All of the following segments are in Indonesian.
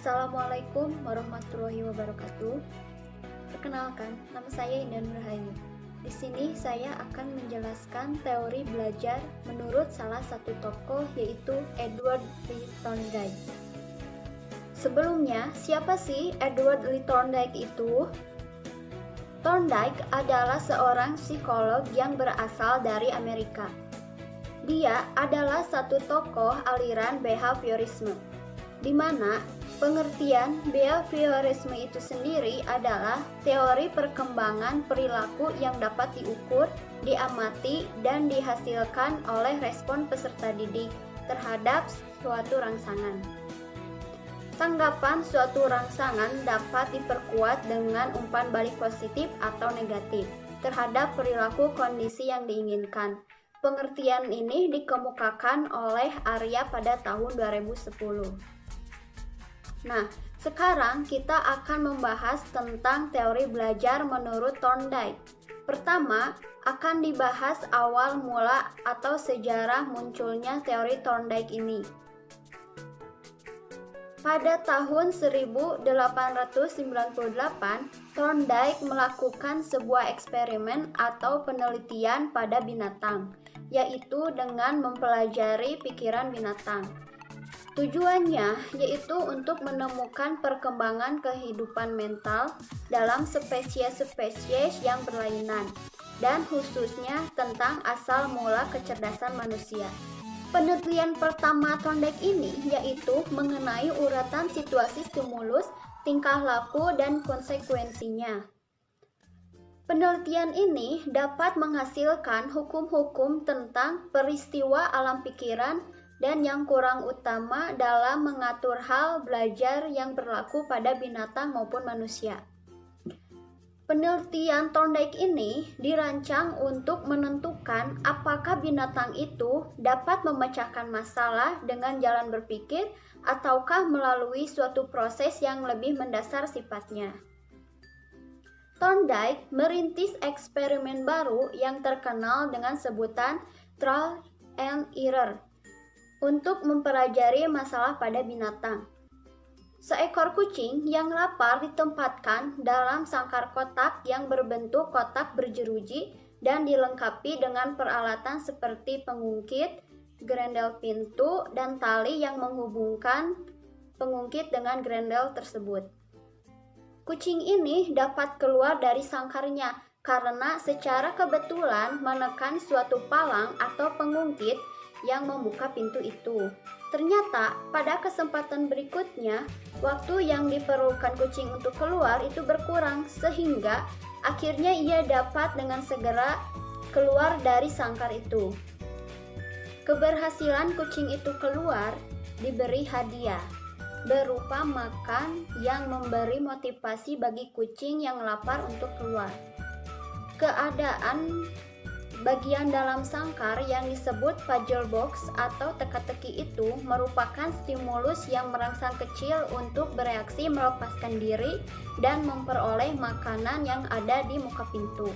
Assalamualaikum warahmatullahi wabarakatuh. Perkenalkan, nama saya Indah Nurhayu. Di sini saya akan menjelaskan teori belajar menurut salah satu tokoh, yaitu Edward Lee Thorndike. Sebelumnya, siapa sih Edward Lee Thorndike itu? Thorndike adalah seorang psikolog yang berasal dari Amerika. Dia adalah satu tokoh aliran behaviorisme, di mana pengertian behaviorisme itu sendiri adalah teori perkembangan perilaku yang dapat diukur, diamati, dan dihasilkan oleh respon peserta didik terhadap suatu rangsangan. Tanggapan suatu rangsangan dapat diperkuat dengan umpan balik positif atau negatif terhadap perilaku kondisi yang diinginkan. Pengertian ini dikemukakan oleh Arya pada tahun 2010. Nah, sekarang kita akan membahas tentang teori belajar menurut Thorndike. Pertama, akan dibahas awal mula atau sejarah munculnya teori Thorndike ini. Pada tahun 1898, Thorndike melakukan sebuah eksperimen atau penelitian pada binatang, yaitu dengan mempelajari pikiran binatang. Tujuannya yaitu untuk menemukan perkembangan kehidupan mental dalam spesies-spesies yang berlainan, dan khususnya tentang asal mula kecerdasan manusia. Penelitian pertama Thorndike ini yaitu mengenai uratan situasi stimulus, tingkah laku, dan konsekuensinya. Penelitian ini dapat menghasilkan hukum-hukum tentang peristiwa alam pikiran dan yang kurang utama dalam mengatur hal belajar yang berlaku pada binatang maupun manusia. Penelitian Thorndike ini dirancang untuk menentukan apakah binatang itu dapat memecahkan masalah dengan jalan berpikir ataukah melalui suatu proses yang lebih mendasar sifatnya. Thorndike merintis eksperimen baru yang terkenal dengan sebutan trial and error untuk mempelajari masalah pada binatang. Seekor kucing yang lapar ditempatkan dalam sangkar kotak yang berbentuk kotak berjeruji dan dilengkapi dengan peralatan seperti pengungkit, grendel pintu, dan tali yang menghubungkan pengungkit dengan grendel tersebut. Kucing ini dapat keluar dari sangkarnya karena secara kebetulan menekan suatu palang atau pengungkit yang membuka pintu itu. Ternyata pada kesempatan berikutnya, waktu yang diperlukan kucing untuk keluar itu berkurang, sehingga akhirnya ia dapat dengan segera keluar dari sangkar itu. Keberhasilan kucing itu keluar diberi hadiah berupa makan yang memberi motivasi bagi kucing yang lapar untuk keluar. Keadaan bagian dalam sangkar yang disebut puzzle box atau teka-teki itu merupakan stimulus yang merangsang kecil untuk bereaksi melepaskan diri dan memperoleh makanan yang ada di muka pintu.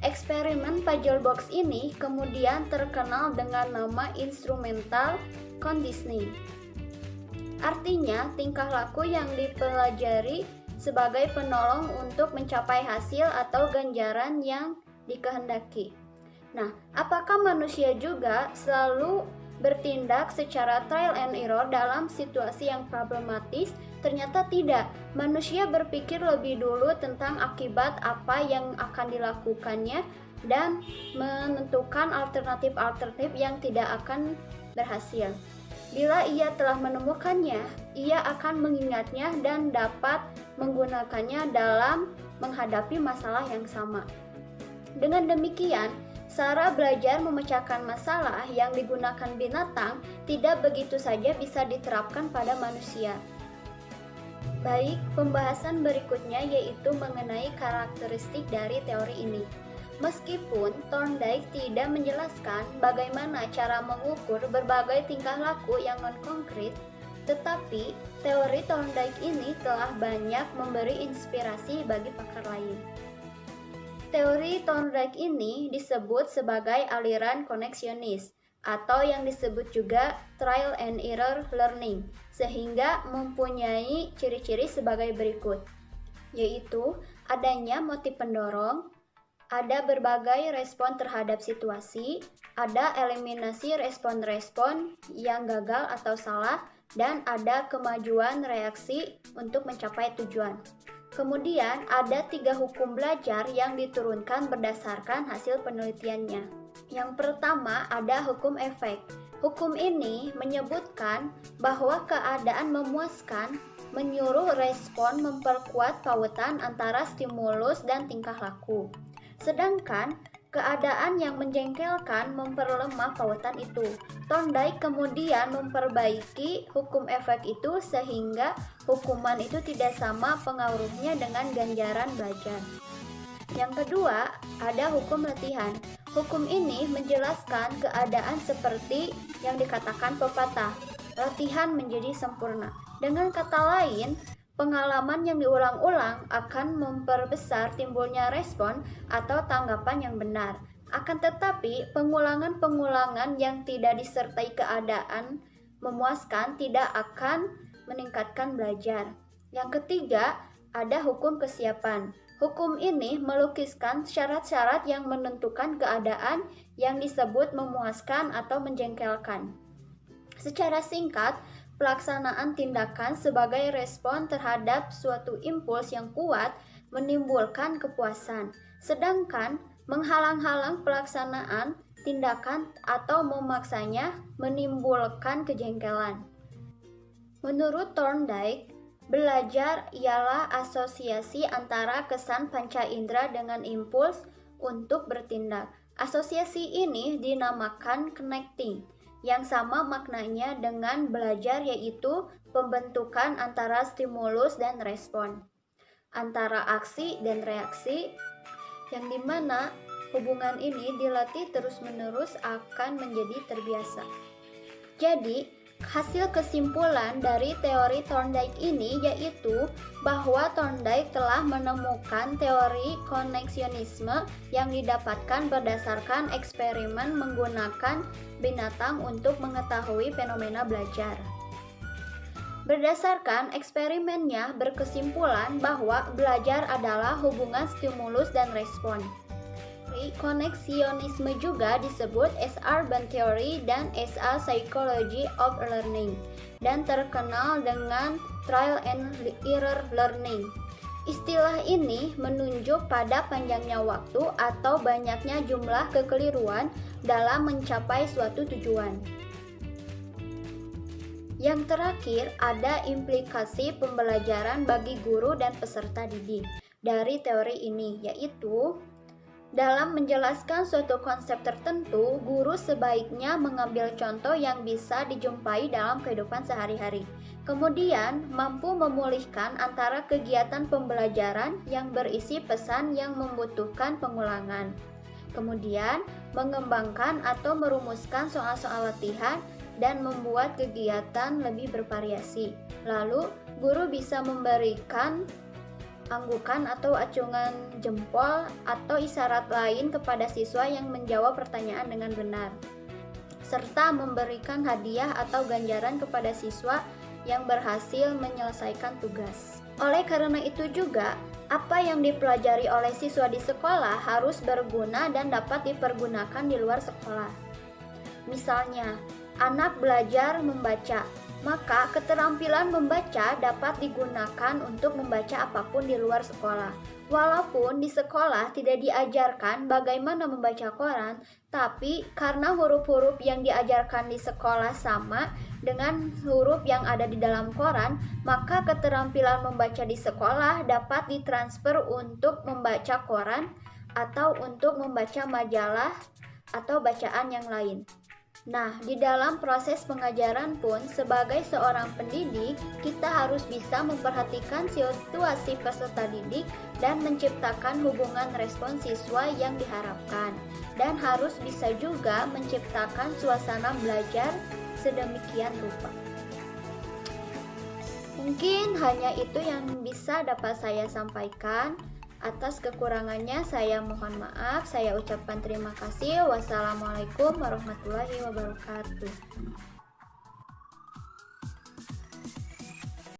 Eksperimen puzzle box ini kemudian terkenal dengan nama instrumental conditioning. Artinya, tingkah laku yang dipelajari sebagai penolong untuk mencapai hasil atau ganjaran yang dikehendaki. Nah, apakah manusia juga selalu bertindak secara trial and error dalam situasi yang problematis? Ternyata tidak. Manusia berpikir lebih dulu tentang akibat apa yang akan dilakukannya dan menentukan alternatif-alternatif yang tidak akan berhasil. Bila ia telah menemukannya, ia akan mengingatnya dan dapat menggunakannya dalam menghadapi masalah yang sama. Dengan demikian, cara belajar memecahkan masalah yang digunakan binatang tidak begitu saja bisa diterapkan pada manusia. Baik, pembahasan berikutnya yaitu mengenai karakteristik dari teori ini. Meskipun Thorndike tidak menjelaskan bagaimana cara mengukur berbagai tingkah laku yang non-konkret, tetapi teori Thorndike ini telah banyak memberi inspirasi bagi pakar lain. Teori Thorndike ini disebut sebagai aliran koneksionis atau yang disebut juga trial and error learning, sehingga mempunyai ciri-ciri sebagai berikut, yaitu adanya motif pendorong, ada berbagai respon terhadap situasi, ada eliminasi respon-respon yang gagal atau salah, dan ada kemajuan reaksi untuk mencapai tujuan. Kemudian ada 3 hukum belajar yang diturunkan berdasarkan hasil penelitiannya. Yang pertama ada hukum efek. Hukum ini menyebutkan bahwa keadaan memuaskan menyuruh respon memperkuat pautan antara stimulus dan tingkah laku. Sedangkan keadaan yang menjengkelkan memperlemah pautan itu. Thorndike kemudian memperbaiki hukum efek itu sehingga hukuman itu tidak sama pengaruhnya dengan ganjaran belajar. Yang kedua, ada hukum latihan. Hukum ini menjelaskan keadaan seperti yang dikatakan pepatah, latihan menjadi sempurna. Dengan kata lain, pengalaman yang diulang-ulang akan memperbesar timbulnya respon atau tanggapan yang benar. Akan tetapi, pengulangan-pengulangan yang tidak disertai keadaan memuaskan tidak akan meningkatkan belajar. Yang ketiga, ada hukum kesiapan. Hukum ini melukiskan syarat-syarat yang menentukan keadaan yang disebut memuaskan atau menjengkelkan. Secara singkat, pelaksanaan tindakan sebagai respon terhadap suatu impuls yang kuat menimbulkan kepuasan, sedangkan menghalang-halang pelaksanaan tindakan atau memaksanya menimbulkan kejengkelan. Menurut Thorndike, belajar ialah asosiasi antara kesan panca indera dengan impuls untuk bertindak. Asosiasi ini dinamakan connecting, yang sama maknanya dengan belajar, yaitu pembentukan antara stimulus dan respon, antara aksi dan reaksi, yang dimana hubungan ini dilatih terus-menerus akan menjadi terbiasa. Jadi, hasil kesimpulan dari teori Thorndike ini yaitu bahwa Thorndike telah menemukan teori koneksionisme yang didapatkan berdasarkan eksperimen menggunakan binatang untuk mengetahui fenomena belajar. Berdasarkan eksperimennya berkesimpulan bahwa belajar adalah hubungan stimulus dan respon. Koneksionisme juga disebut S.R. Theory dan S.A. Psychology of Learning dan terkenal dengan Trial and Error Learning. Istilah ini menunjuk pada panjangnya waktu atau banyaknya jumlah kekeliruan dalam mencapai suatu tujuan. Yang terakhir, ada implikasi pembelajaran bagi guru dan peserta didik dari teori ini, yaitu dalam menjelaskan suatu konsep tertentu, guru sebaiknya mengambil contoh yang bisa dijumpai dalam kehidupan sehari-hari. Kemudian, mampu memulihkan antara kegiatan pembelajaran yang berisi pesan yang membutuhkan pengulangan. Kemudian, mengembangkan atau merumuskan soal-soal latihan dan membuat kegiatan lebih bervariasi. Lalu, guru bisa memberikan anggukan atau acungan jempol atau isyarat lain kepada siswa yang menjawab pertanyaan dengan benar, serta memberikan hadiah atau ganjaran kepada siswa yang berhasil menyelesaikan tugas. Oleh karena itu juga, apa yang dipelajari oleh siswa di sekolah harus berguna dan dapat dipergunakan di luar sekolah. Misalnya, anak belajar membaca, maka keterampilan membaca dapat digunakan untuk membaca apapun di luar sekolah. Walaupun di sekolah tidak diajarkan bagaimana membaca koran, tapi karena huruf-huruf yang diajarkan di sekolah sama dengan huruf yang ada di dalam koran, maka keterampilan membaca di sekolah dapat ditransfer untuk membaca koran atau untuk membaca majalah atau bacaan yang lain. Nah, di dalam proses pengajaran pun, sebagai seorang pendidik, kita harus bisa memperhatikan situasi peserta didik dan menciptakan hubungan respon siswa yang diharapkan. Dan harus bisa juga menciptakan suasana belajar sedemikian rupa. Mungkin hanya itu yang bisa dapat saya sampaikan. Atas kekurangannya saya mohon maaf. Saya ucapkan terima kasih. Wassalamualaikum warahmatullahi wabarakatuh.